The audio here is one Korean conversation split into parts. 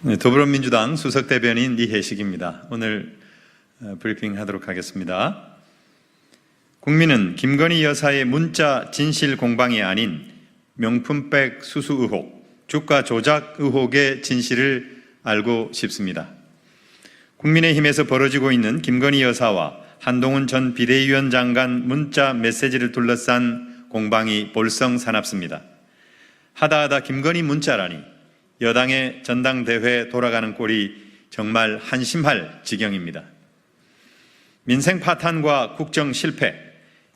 네, 더불어민주당 수석대변인 이혜식입니다. 오늘 브리핑 하도록 하겠습니다. 국민은 김건희 여사의 문자 진실 공방이 아닌 명품백 수수 의혹, 주가 조작 의혹의 진실을 알고 싶습니다. 국민의힘에서 벌어지고 있는 김건희 여사와 한동훈 전 비대위원장 간 문자 메시지를 둘러싼 공방이 볼썽사납습니다. 하다하다 김건희 문자라니 여당의 전당대회 돌아가는 꼴이 정말 한심할 지경입니다. 민생 파탄과 국정 실패,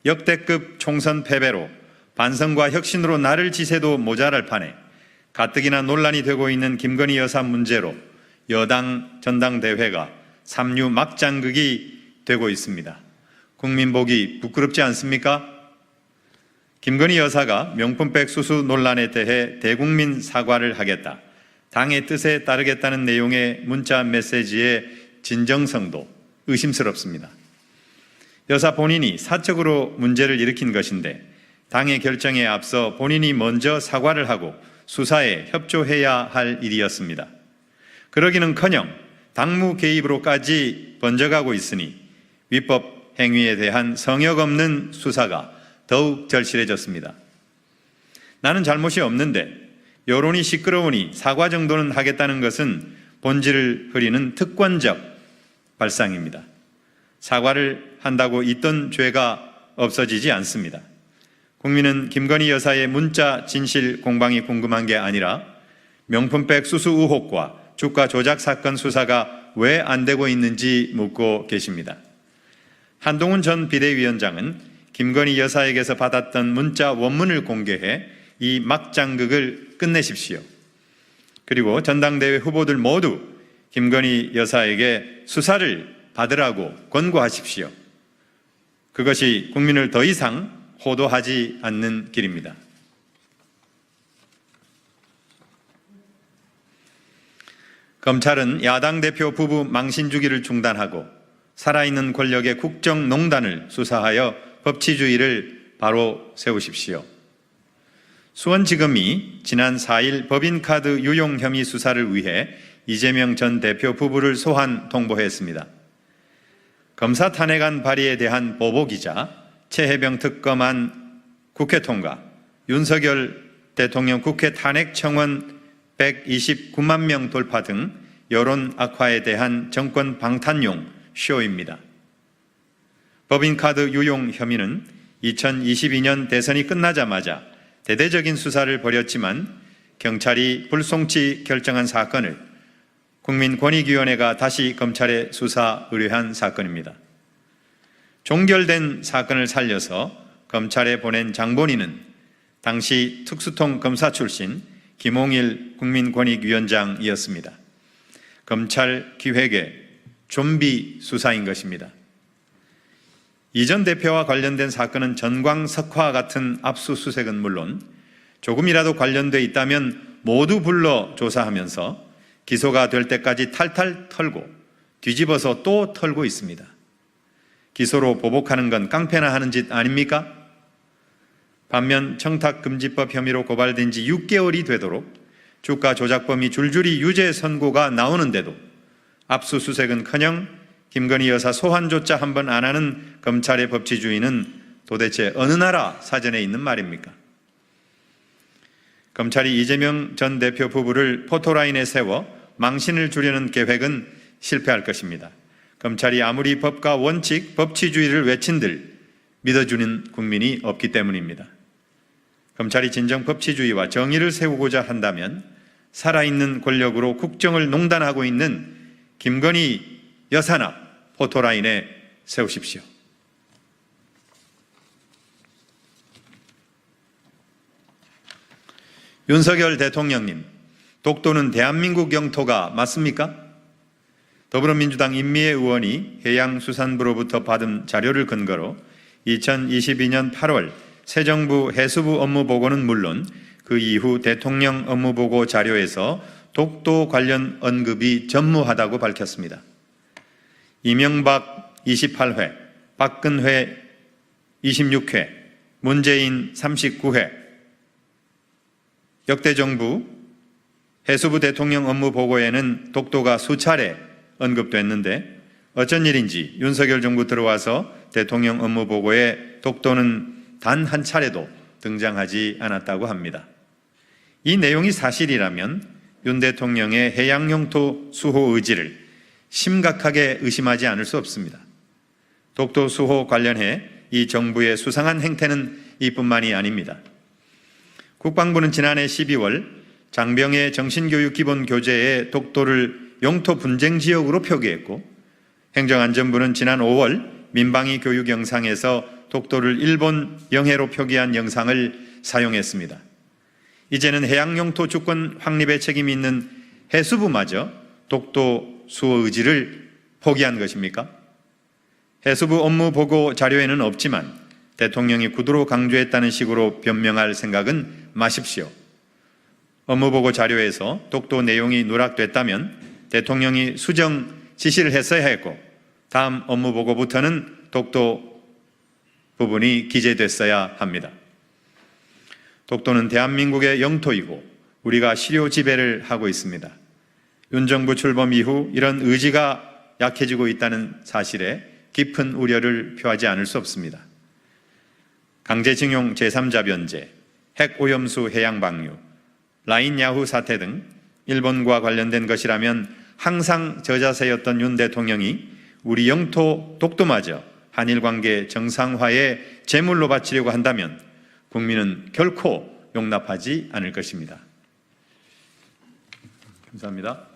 역대급 총선 패배로 반성과 혁신으로 나를 지새도 모자랄 판에 가뜩이나 논란이 되고 있는 김건희 여사 문제로 여당 전당대회가 삼류 막장극이 되고 있습니다. 국민 보기 부끄럽지 않습니까? 김건희 여사가 명품백 수수 논란에 대해 대국민 사과를 하겠다, 당의 뜻에 따르겠다는 내용의 문자 메시지의 진정성도 의심스럽습니다. 여사 본인이 사적으로 문제를 일으킨 것인데 당의 결정에 앞서 본인이 먼저 사과를 하고 수사에 협조해야 할 일이었습니다. 그러기는커녕 당무 개입으로까지 번져가고 있으니 위법 행위에 대한 성역 없는 수사가 더욱 절실해졌습니다. 나는 잘못이 없는데 여론이 시끄러우니 사과 정도는 하겠다는 것은 본질을 흐리는 특권적 발상입니다. 사과를 한다고 있던 죄가 없어지지 않습니다. 국민은 김건희 여사의 문자 진실 공방이 궁금한 게 아니라 명품백 수수 의혹과 주가 조작 사건 수사가 왜 안 되고 있는지 묻고 계십니다. 한동훈 전 비대위원장은 김건희 여사에게서 받았던 문자 원문을 공개해 이 막장극을 끝내십시오. 그리고 전당대회 후보들 모두 김건희 여사에게 수사를 받으라고 권고하십시오. 그것이 국민을 더 이상 호도하지 않는 길입니다. 검찰은 야당 대표 부부 망신 주기를 중단하고 살아있는 권력의 국정농단을 수사하여 법치주의를 바로 세우십시오. 수원지검이 지난 4일 법인카드 유용 혐의 수사를 위해 이재명 전 대표 부부를 소환 통보했습니다. 검사 탄핵안 발의에 대한 보복이자 최혜병 특검안 국회 통과, 윤석열 대통령 국회 탄핵 청원 129만 명 돌파 등 여론 악화에 대한 정권 방탄용 쇼입니다. 법인카드 유용 혐의는 2022년 대선이 끝나자마자 대대적인 수사를 벌였지만 경찰이 불송치 결정한 사건을 국민권익위원회가 다시 검찰에 수사 의뢰한 사건입니다. 종결된 사건을 살려서 검찰에 보낸 장본인은 당시 특수통 검사 출신 김홍일 국민권익위원장이었습니다. 검찰 기획의 좀비 수사인 것입니다. 이 전 대표와 관련된 사건은 전광석화 같은 압수수색은 물론 조금이라도 관련돼 있다면 모두 불러 조사하면서 기소가 될 때까지 탈탈 털고 뒤집어서 또 털고 있습니다. 기소로 보복하는 건 깡패나 하는 짓 아닙니까? 반면 청탁금지법 혐의로 고발된 지 6개월이 되도록 주가 조작범이 줄줄이 유죄 선고가 나오는데도 압수수색은커녕 김건희 여사 소환조차 한 번 안 하는 검찰의 법치주의는 도대체 어느 나라 사전에 있는 말입니까? 검찰이 이재명 전 대표 부부를 포토라인에 세워 망신을 주려는 계획은 실패할 것입니다. 검찰이 아무리 법과 원칙, 법치주의를 외친들 믿어주는 국민이 없기 때문입니다. 검찰이 진정 법치주의와 정의를 세우고자 한다면 살아있는 권력으로 국정을 농단하고 있는 김건희 여사나 포토라인에 세우십시오. 윤석열 대통령님, 독도는 대한민국 영토가 맞습니까? 더불어민주당 임미애 의원이 해양수산부로부터 받은 자료를 근거로 2022년 8월 새 정부 해수부 업무보고는 물론 그 이후 대통령 업무보고 자료에서 독도 관련 언급이 전무하다고 밝혔습니다. 이명박 28회, 박근혜 26회, 문재인 39회 역대 정부 해수부 대통령 업무 보고에는 독도가 수차례 언급됐는데 어쩐 일인지 윤석열 정부 들어와서 대통령 업무 보고에 독도는 단 한 차례도 등장하지 않았다고 합니다. 이 내용이 사실이라면 윤 대통령의 해양 영토 수호 의지를 심각하게 의심하지 않을 수 없습니다. 독도 수호 관련해 이 정부의 수상한 행태는 이뿐만이 아닙니다. 국방부는 지난해 12월 장병의 정신교육 기본 교재에 독도를 영토 분쟁 지역으로 표기했고, 행정안전부는 지난 5월 민방위 교육 영상에서 독도를 일본 영해로 표기한 영상을 사용했습니다. 이제는 해양 영토 주권 확립에 책임이 있는 해수부마저 독도 수호 의지를 포기한 것입니까? 해수부 업무 보고 자료에는 없지만 대통령이 구두로 강조했다는 식으로 변명할 생각은 마십시오. 업무 보고 자료에서 독도 내용이 누락됐다면 대통령이 수정 지시를 했어야 했고, 다음 업무 보고부터는 독도 부분이 기재됐어야 합니다. 독도는 대한민국의 영토이고 우리가 실효 지배를 하고 있습니다. 윤 정부 출범 이후 이런 의지가 약해지고 있다는 사실에 깊은 우려를 표하지 않을 수 없습니다. 강제징용 제3자 변제, 핵오염수 해양 방류, 라인 야후 사태 등 일본과 관련된 것이라면 항상 저자세였던 윤 대통령이 우리 영토 독도마저 한일 관계 정상화의 제물로 바치려고 한다면 국민은 결코 용납하지 않을 것입니다. 감사합니다.